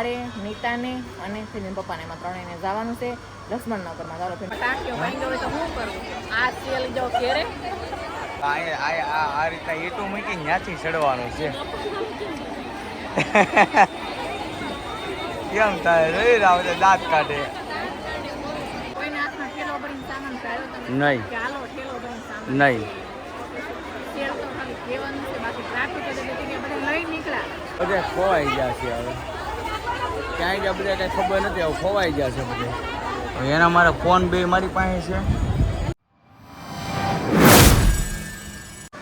મારે નીતાને અને ફિલિન પપ્પાને એમાં ત્રણેયને જવાનું છે લક્ષ્મણનગરમાં. ચાલો ટાંક્યો ભાંગ્યો હોય તો શું કરવું? આ તેલ જો ઘેરે આ રીતના ઈટું મૂકી ત્યાંથી ચડવાનું છે. કેમ થાય રહી રાવ દાંત કાઢે કોઈને હાથમાં ઠેલો ભરીને સામાન કાઢ્યો તમે નહીં ચાલો ઠેલો ભરીને સામાન નહીં. તેલ તો ખાલી કહેવાનું છે, બાકી ટ્રાફિક એટલે બધી બધા લઈ નીકળ્યા. બધા ખોવાઈ ગયા છે હવે ક્યાંય ગયા બધા કઈ ખબર નથી. હવે ખોવાઈ ગયા છે બધે. એના મારે ફોન બે મારી પાસે છે.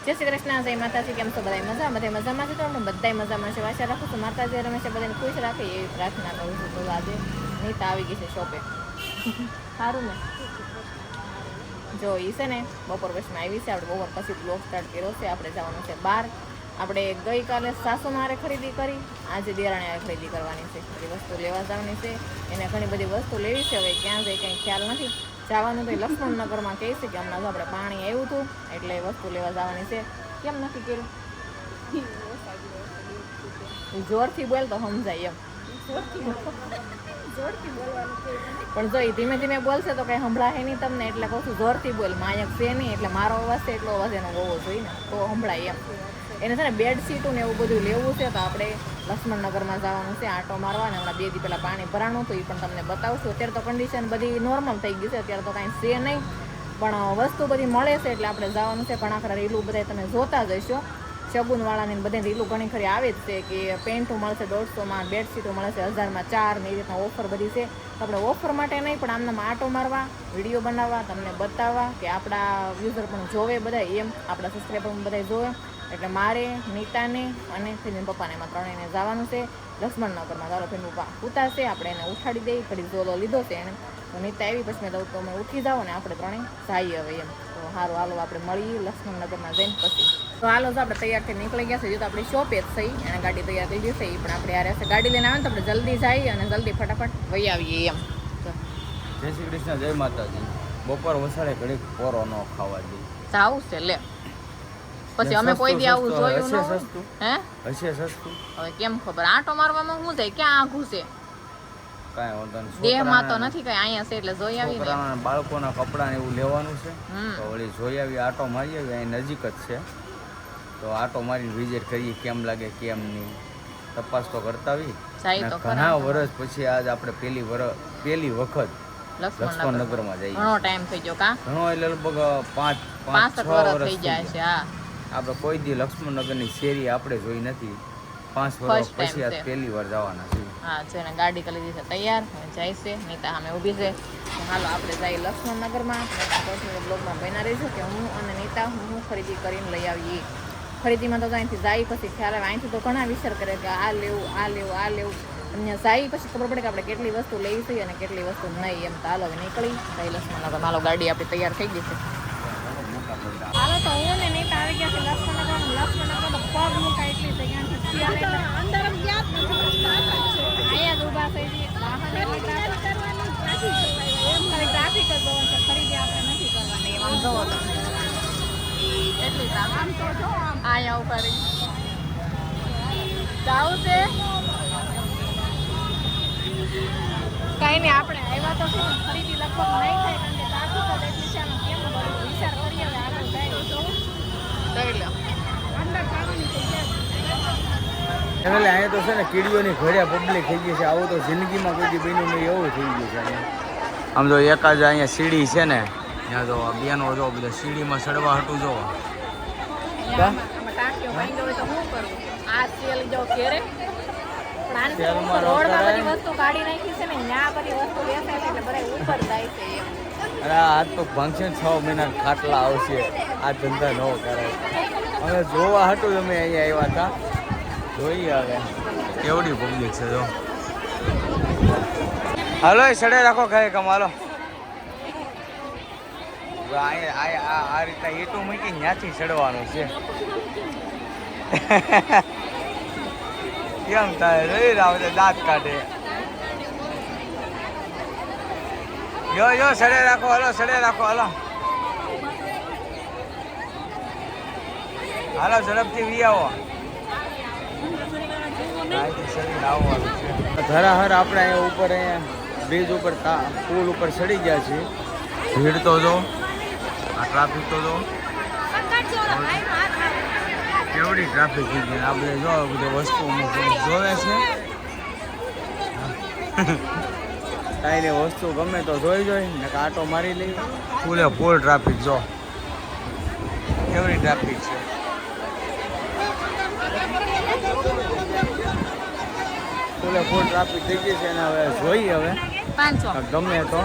જય શ્રી કૃષ્ણ, જય માતાજી. કેમ છો બધા? મજામાં છે તો બધા મજામાં છે. આશા રાખું છું માતાજી હંમેશા બધાને ખુશ રાખે એવી પ્રાર્થના કરું છું. તો આજે નીતા આવી ગઈ છે શોપે. સારું ને જો એ છે ને બપોર પછીમાં આવી છે. આપણે બપોર પછી બ્લોગ સ્ટાર્ટ કર્યો છે. આપણે જવાનું છે બહાર. આપણે ગઈકાલે સાસુ મારે ખરીદી કરી, આજે દેરાણીએ ખરીદી કરવાની છે. એ વસ્તુ લેવા જવાની છે. એને ઘણી બધી વસ્તુ લેવી છે. હવે ક્યાં જાય કંઈ ખ્યાલ નથી. જવાનું તો લક્ષ્મણનગરમાં કહે છે કે હમણાં આપણે પાણી આવ્યું હતું એટલે વસ્તુ લેવા જવાની છે. કેમ નથી કર્યું? જોરથી બોલ તો સમજાય એમ. પણ જો ધીમે ધીમે બોલશે તો કઈ સંભળાશે નહીં તમને, એટલે કહું છું જોરથી બોલ. માયક છે નહીં એટલે મારો અવાજ છે એટલો અવાજ એનો હોવો જોઈએ ને તો સંભળાય એમ. એને છે ને બેડશીટું ને એવું બધું લેવું છે. તો આપણે લક્ષ્મણનગરમાં જવાનું છે આંટો મારવા. ને હમણાં 2 દી પહેલાં પાણી ભરાણું હતું એ પણ તમને બતાવશું. અત્યારે તો કન્ડિશન બધી નોર્મલ થઈ ગઈ છે, અત્યારે તો કાંઈ છે નહીં, પણ વસ્તુ બધી મળે છે એટલે આપણે જવાનું છે. ઘણા ખરા રીલું બધા તમે જોતા જઈશો. શગુનવાળાની બધે રીલું ઘણી ખરી આવે જ છે કે પેન્ટું મળશે 150માં, બેડશીટો મળે છે 1000માં 4 ને એ રીતના ઓફર બધી છે. તો આપણે ઓફર માટે નહીં પણ આમનામાં આંટો મારવા, વિડીયો બનાવવા, તમને બતાવવા કે આપણા યુઝર પણ જોવે બધા, એમ આપણા સબસ્ક્રાઈબર પણ બધા જોવે. એટલે મારે નીતાને અને ફિલિન પપ્પાને એમાં ત્રણેયને જવાનું છે લક્ષ્મણનગરમાં. ચાલો ફિલિન પપ્પા ઉતારશે, આપણે એને ઉઠાડી દઈએ. ઘડી ઝોલો લીધો છે એને. તો નીતા આવી પછી મેં દઉં તો અમે ઉઠી જાઓ ને આપણે ત્રણેય જઈએ હવે એમ. તો સારું હાલો આપણે મળીએ લક્ષ્મણનગરમાં જઈને પછી. તો હાલો તો આપણે તૈયાર થઈ નીકળી ગયા છે. જો તો આપણી શોપે જ થઈ અને ગાડી તૈયાર થઈ ગઈ છે. એ પણ આપણે યાર ગાડી લઈને આવે ને તો આપણે જલ્દી જઈએ અને જલ્દી ફટાફટ વહી આવીએ એમ. જય શ્રી કૃષ્ણ, જય માતાજી. બપોર વસાડે ઘડીક પોરો ન ખાવા દે. જાવું છે લે. પછી અમે કોઈ દી આવું જોયું ન હોય. હે હશે સસ્તું. હવે કેમ ખબર? આંટો મારવામાં શું થાય? ક્યાં આઘું છે? કાંઈ વાંધો નહીં. દેહમાં તો નથી કઈ, અહીંયા છે એટલે જોઈ આવી. છોકરાના બાળકોના કપડા ને એવું લેવાનું છે તો વળી જોઈ આવી, આટો મારી આવી. અહીં નજીક જ છે તો આટો મારીને વિઝિટ કરીએ કેમ લાગે કેમ નહીં. તપાસ તો કરતા આવી. ઘણા વર્ષ પછી આજ આપણે પહેલી વખત લક્ષ્મણનગરમાં જઈએ. ઘણો ટાઈમ થઈ ગયો કા? ઘણો એટલે લગભગ 5-6 વર્ષ થઈ ગયા છે. હા, આપણે કોઈ દી લક્ષ્મણનગરની શેરી આપણે જોઈ નથી. 5 વર્ષ પછી આજ પહેલી વાર જવાના છે. હા છે ને ગાડી કરી દીધી છે તૈયાર, જાય છે. નીતા સામે ઊભી છે. હાલો આપણે જઈએ લક્ષ્મણનગરમાં. બ્લોગમાં બના રહીશું કે હું અને નીતા હું ખરીદી કરીને લઈ આવીએ. ખરીદીમાં તો અહીંથી જાય પછી ખ્યાલ આવે. અહીંથી તો ઘણા વિચાર કરે કે આ લેવું આ લેવું આ લેવું. અહીંયા જાય પછી ખબર પડે કે આપણે કેટલી વસ્તુ લેવી છે અને કેટલી વસ્તુ નહીં એમ. તો હાલો હવે નીકળી જઈ લક્ષ્મણનગર. હાલો ગાડી આપણી તૈયાર થઈ ગઈ છે. હાલો તો હું ને નીતા આવી ગયા છે લક્ષ્મણનગર. લક્ષ્મણનગર તો પગ મૂકા એટલી છે ત્યાંથી અંદર ગયા અહીંયા જ ઊભા થઈ જઈએ. ટ્રાફિક જ જોવાનું છે, ખરીદી આપણે નથી કરવાની. એમ આમ જોવો તો એટલી ટ્રાફિક અહીંયા ઉભા રહી જાવું છે. કઈ નહીં આપણે આવ્યા તો શું ખરીદી લગભગ નહીં થાય કારણ કે ટ્રાફિક જ એટલી છે. આમાં કેમ બધું વિચાર કરીએ હવે આગળ જાય જોઈ લો. અંદર જવાની એટલે અહીંયા તો છે ને કીડીઓની ઘરે પબ્લિક થઈ ગઈ છે. આવું તો જિંદગીમાં કોઈ દી બન્યું નહીં એવું થઈ ગયું છે અહીંયા. આમ તો એક જ અહીંયા સીડી છે ને ત્યાં તો બેનો જો બધા સીડીમાં ચડવા હતું જો. ટાંક્યો ભાંગ્યો હોય તો શું કરવું? આ તેલ જો ઘેરે રોડમાં બધી વસ્તુ કાઢી નાખી છે ને ત્યાં બધી વસ્તુ વેચાય છે એટલે બધા ઉપર જાય છે એમ. અરે આજ તો ફંક્શન 6 મહિના ખાટલા આવશે. આ ધંધા ન કરાય. અમે જોવા હતું અમે અહીંયા આવ્યા હતા. જોઈએ હવે કેવડી પબ્લિક છે જો. હાલો સડે રાખો ખાય કમાલો. આ રીતના ઈટું મૂકી ત્યાંથી ચડવાનું છે. કેમ થાય રહી રાવ દાંત કાઢે. જો સડે રાખો. હાલો સડે રાખો. હાલો હાલો ઝડપથી વી આવો. અહીંથી ચડીને આવવાનું છે ધરાહર આપણે અહીંયા ઉપર અહીંયા બ્રિજ ઉપર પુલ ઉપર ચડી ગયા છીએ ભીડ તો જો આ ટ્રાફિક તો જો કેવડી ટ્રાફિક થઈ ગઈ આપણે જો બધી વસ્તુ જોવે છે કાંઈ વસ્તુ ગમે તો જોઈ ને આટો મારી લઈ ફૂલે ફૂલ ટ્રાફિક જો કેવડી ટ્રાફિક છે ફૂલે ફૂલ ટ્રાફિક થઈ ગઈ છે અને હવે જોઈએ હવે 500 ગમે તો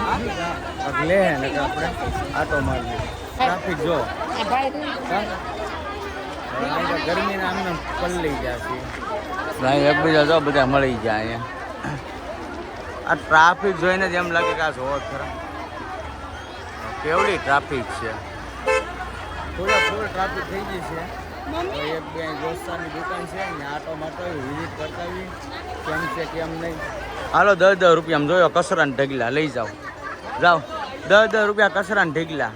લે ને આપણે આટો મારી ટ્રાફિક જો ગરમી ના આમને પલ્લી ગયા છે એકબીજા જો બધા મળી જાય અહીંયા આ ટ્રાફિક જોઈને જ એમ લાગે કે આ જોવો ખરા કેવડી ટ્રાફિક છે ફૂલ ટ્રાફિક થઈ ગઈ છે એક બે દોસ્તારની દુકાન છે ને આટો માટો વિઝિટ કરતા આવી કેમ છે કેમ નહીં હાલો 10 રૂપિયામાં જોયો કચરાના ઢગલા લઈ જાઓ 10 રૂપિયા કચરાના ઢગલા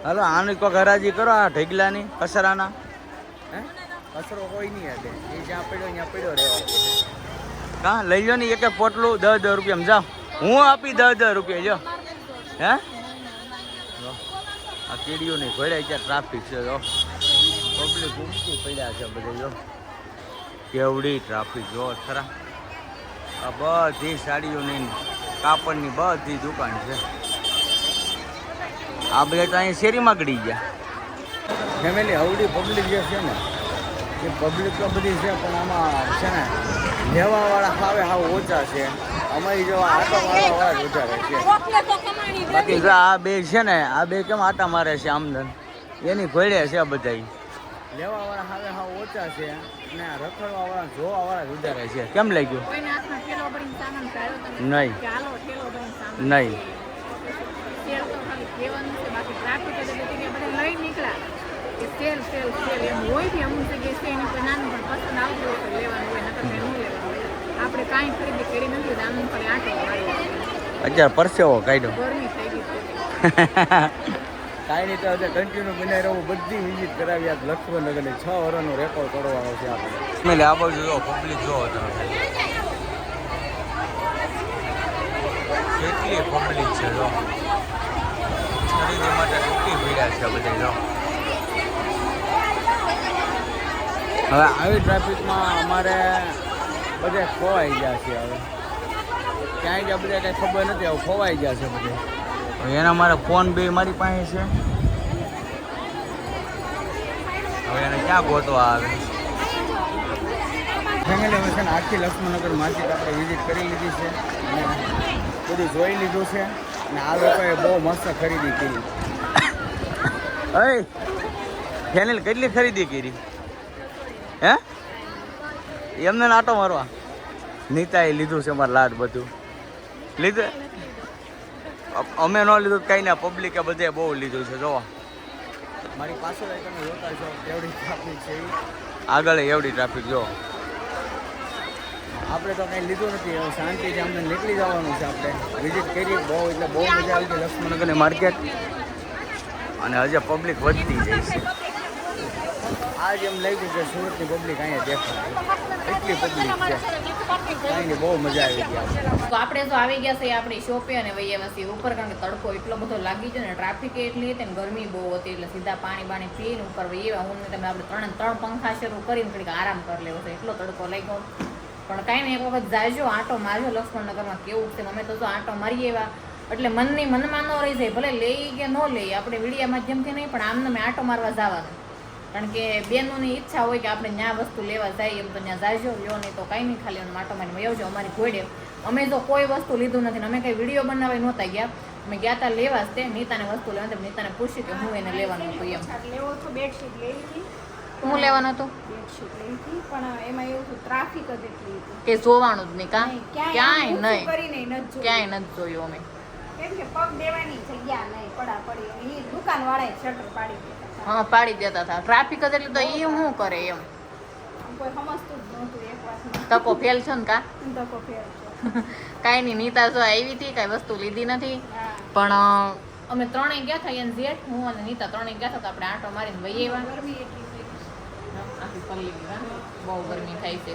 હાલો આની કોઈ હરાજી કરો આ ઢગલાની કચરાના હે કચરો કોઈ નહીં હટે એ જ્યાં પડ્યો રહેવા હા લઈ લો ને એક પોટલું 10 રૂપિયામાં જાઓ હું આપી 10 રૂપિયા જો હે આ કીડીઓ નહીં ઘોડ્યા ત્યાં ટ્રાફિક છે જો પબ્લિક ઉમટી પડ્યા છે બધે જો કેવડી ટ્રાફિક જો ખરા આ બધી સાડીઓની કાપડની બધી દુકાન છે આ બધા તો અહીંયા શેરીમાં ગળી ગયા ફેમિલી હવડી પબ્લિક જે છે ને એ પબ્લિક તો બધી છે પણ આમાં છે ને લેવાવાળા ખાવે હાવ ઓછા છે અમારી જેવા આટો મારવાવાળા જ વધારે છે બાકી જો આ બે છે ને આ બે કેમ આટા મારે છે આમદન એની ઘોડે છે બધા લેવાવાળા હાવે હાવ ઓછા છે અને રખડવાવાળા જોવાવાળા જ વધારે છે કેમ લાગ્યું નહીં નહીં અત્યારે પરસેવો કાઢ્યો કાંઈ નહીં તો કન્ટિન્યુ બનાવી રહું બધી વિઝિટ કરાવી આ લક્ષ્મણનગરને 6 વર્ષનો રેકોર્ડ કરવાનો છે આપણે આ બાજુ જો પબ્લિક જો કેટલી પબ્લિક છે જો ખરીદી માટે કેટલી ભીડા છે બધા જો હવે આવી ટ્રાફિકમાં અમારે બધે ખોવાઈ ગયા છે હવે ક્યાંય ગયા બધા કંઈ ખબર નથી હવે ખોવાઈ ગયા છે બધે એના મારે ફોન બે મારી પાસે છે હવે એને ક્યાં ગોતવા આવે ફેમિલી અમે છે ને આખી લક્ષ્મણનગર માર્કેટ આપણે વિઝિટ કરી લીધી છે અને બધું જોઈ લીધું છે અને આ લોકોએ બહુ મસ્ત ખરીદી કરી ફેનિલ કેટલી ખરીદી કરી હે એમને આટો મારવા નીતાએ લીધું છે અમારે લાડ બધું લીધું અમે ન લીધું કંઈ ના પબ્લિકે બધે બહુ લીધું છે જોવા મારી પાછળ તમે જોતા છો એવડી ટ્રાફિક છે આગળ એવડી ટ્રાફિક જો આપણે તો કંઈ લીધું નથી હવે શાંતિથી અમને નીકળી જવાનું છે આપણે વિઝિટ કરી બહુ એટલે બહુ મજા આવી છે લક્ષ્મણનગરની માર્કેટ અને હજે પબ્લિક વધતી જાય છે આજ એમ લાગ્યું કે સુરતની પબ્લિક અહીંયા દેખાય એટલી પબ્લિક છે કાંઈ બહુ મજા આવી ગયા તો આપણે તો આવી ગયા છે આપણી શોપે અને વૈયાવાસી ઉપર કારણ કે તડકો એટલો બધો લાગી છે ને ટ્રાફિક એટલી હતી ને ગરમી બહુ હતી એટલે સીધા પાણી પીને ઉપર વૈયા હું તમે આપણે 3 પંખા શરૂ કરીને થોડીક આરામ કરી લેવો છે એટલો તડકો લાગ્યો પણ કાંઈ નહીં એક વખત જાજો આટો મારજો લક્ષ્મણનગરમાં કેવું છે અમે તો આટો મારીએ એવા એટલે મનમાં ન રહી જાય ભલે લઈ કે ન લઈએ આપણે વિડીયા માધ્યમથી નહીં પણ આમને મેં આટો મારવા જવાનું કારણ કે બેનોની ઈચ્છા હોય કે આપણે ત્યાં વસ્તુ લેવા જાય એમ તો ત્યાં જાજો લ્યો નહીં તો કાંઈ નહીં ખાલી માટો મારીને આવજો અમારી ઘોડે અમે તો કોઈ વસ્તુ લીધું નથી અમે કંઈ વિડીયો બનાવવા નહોતા ગયા અમે ગયા હતા લેવા જ તે નીતાને વસ્તુ લેવા નીતાને પૂછ્યું કે હું એને લેવાનું હતું એમ લેવો તો બેડશીટ લઈ લીધી હું લેવાનું હતું બેડશીટ લઈ હતી પણ એમાં એવું હતું ટ્રાફિક જ એટલી હતી કે જોવાનું જ નહીં કાં ક્યાંય ઊંચું નહીં કરીને નથી ક્યાંય નથી જોયું અમે કેમ કે પગ દેવાની જગ્યા નહીં પડા પડી એ દુકાનવાળાએ શટર પાડી દેતા હા પાડી દેતા હતા ટ્રાફિક જ એટલે તો એ શું કરે એમ કોઈ સમજતું જ નહોતું એક વાતમાં તકો ફેલ છે ને કા ધક્કો ફેર કાંઈ નહીં નીતા જો આવી હતી કાંઈ વસ્તુ લીધી નથી પણ અમે ત્રણેય ગયા હતા એને જેઠ હું અને નીતા ત્રણેય ગયા હતા તો આપણે આંટો મારીને વહી આવ્યા ગરમી એટલી થઈ આખી કરી લીધી હા. બહુ ગરમી થાય છે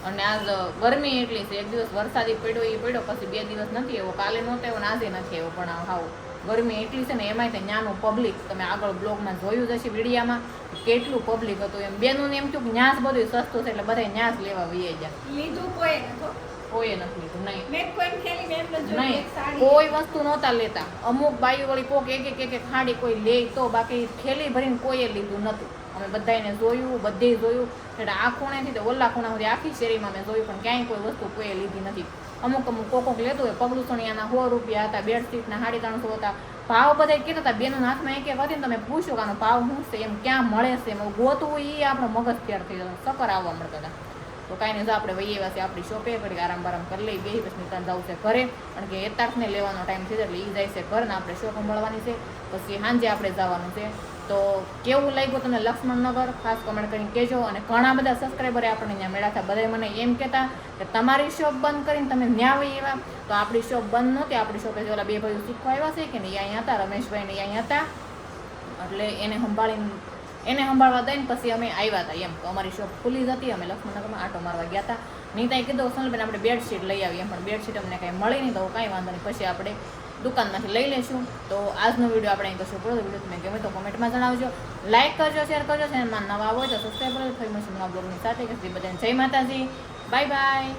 અને આજ ગરમી એટલી છે. એક દિવસ વરસાદી પડ્યો એ પડ્યો, પછી 2 દિવસ નથી એવો, કાલે નહોતો એવો ને આજે નથી એવો. પણ હાવ ગરમી એટલી છે ને, એમાંય તે ન્યાનું પબ્લિક, તમે આગળ બ્લોગમાં જોયું જ હશે વિડીયામાં કેટલું પબ્લિક હતું. એમ બેનું એમ થયું કે ન્યાસ બધું સસ્તું છે એટલે બધા ન્યાસ લેવા વહી ગયા. લીધું કોઈ નતો. કોઈએ નથી લીધું નહીં મેં કોઈ ખેલી મેં એમ જ જોયું નહીં એક સાડી. કોઈ વસ્તુ નહોતા લેતા. અમુક બાઈ વળી કોક એક ખાડી કોઈ લે તો, બાકી થેલી ભરીને કોઈએ લીધું નહોતું. અમે બધાને જોયું, બધે જોયું એટલે આ ખૂણેથી તો ઓલા ખૂણા સુધી આખી શેરીમાં મેં જોયું, પણ ક્યાંય કોઈ વસ્તુ કોઈએ લીધી નથી. અમુક કોક લેતું હોય. પગલું સણિયાના 100 રૂપિયા હતા, બેડશીટના 350 હતા. ભાવ બધા કીધા હતા. બેનું હાથમાં એક હતી ને, તમે પૂછ્યું કે આનો ભાવ શું છે, એમ ક્યાં મળે છે, એમ ગોતવું એ આપણો મગજ તૈયાર થઈ જતો, ચક્કર આવવા મળતા હતા. તો કાંઈ નહીં, જો આપણે વહી એવા છે આપણી શોપે, ઘડી આરામ બારામ કરી લઈ, બે પછી નીકળ જવું છે ઘરે, કારણ કે એતાર્થને લેવાનો ટાઈમ થઈ જાય એટલે એ જાય છે ઘર ને આપણે શોપ સંભાળવાની છે. પછી સાંજે આપણે જવાનું છે. તો કેવું લાગ્યું તમને લક્ષ્મણનગર ખાસ કમેન્ટ કરીને કહેજો. અને ઘણા બધા સબસ્ક્રાઈબરે આપણને ત્યાં મળ્યા હતા. બધા મને એમ કહેતા કે તમારી શોપ બંધ કરીને તમે ત્યાં વહી એવા, તો આપણી શોપ બંધ નહોતી. આપણી શોપે ઓલા 2 ભાઈઓ શીખવા આવ્યા છે કે નહીં, અહીંયા હતા રમેશભાઈ ને અહીંયા હતા, એટલે એને સંભાળવા દઈને પછી અમે આવ્યા હતા એમ. તો અમારી શોપ ખુલ્લી જ હતી, અમે લક્ષ્મણનગરમાં આટો મારવા ગયા હતા. નીતાએ કીધું સોનલબેન આપણે બેડશીટ લઈ આવીએ, પણ બેડશીટ અમને કાંઈ મળી નહીં, તો કાંઈ વાંધો નહીં, પછી આપણે દુકાનમાંથી લઈ લઈશું. તો આજનો વિડીયો આપણે અહીં કશું પૂરો. વિડીયો તમે ગમે તો કોમેન્ટમાં જણાવજો, લાઈક કરજો, શેર કરજો, ચેનલમાં નવા હોય તો સબસ્ક્રાઈબ કરજો. ફરી મળશું નવા બ્લોગની સાથે. કે બધાને જય માતાજી, બાય બાય.